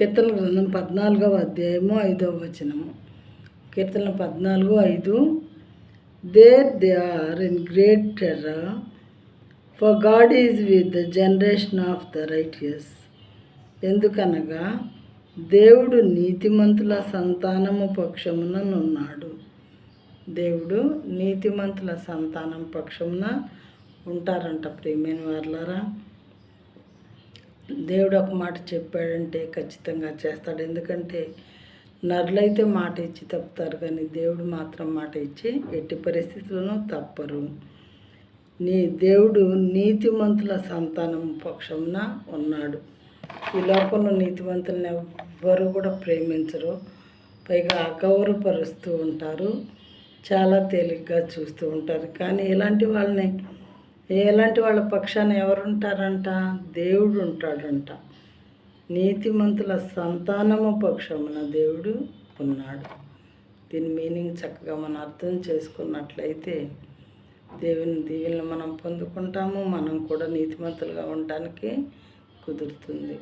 కీర్తన గ్రంథం 14వ అధ్యాయము 5వ వచనము. కీర్తన 14:5. There they are in great terror, for God is with the generation of the righteous. ఎందుకనగా దేవుడు నీతిమంతుల సంతానము పక్షమున ఉన్నాడు. దేవుడు నీతిమంతుల సంతానం పక్షమున ఉంటారంట. ప్రియమైన వారలారా, దేవుడు ఒక మాట చెప్పాడంటే ఖచ్చితంగా చేస్తాడు. ఎందుకంటే నరులైతే మాట ఇచ్చి తప్పుతారు, కానీ దేవుడు మాత్రం మాట ఇచ్చి ఎట్టి పరిస్థితుల్లోనూ తప్పరు. దేవుడు నీతిమంతుల సంతానం పక్షమున ఉన్నాడు. ఈ లోకంలో నీతిమంతులను ఎవ్వరు కూడా ప్రేమించరు, పైగా అగౌరవపరుస్తూ ఉంటారు, చాలా తేలిగ్గా చూస్తూ ఉంటారు. కానీ ఎలాంటి వాళ్ళ పక్షాన ఎవరు ఉంటారంట? దేవుడు ఉంటాడంట. నీతిమంతుల సంతానము పక్షమున దేవుడు ఉన్నాడు. దీని మీనింగ్ చక్కగా మనం అర్థం చేసుకున్నట్లయితే దేవుని దీవెనలు మనం పొందుకుంటాము. మనం కూడా నీతిమంతులుగా ఉండడానికి కుదురుతుంది.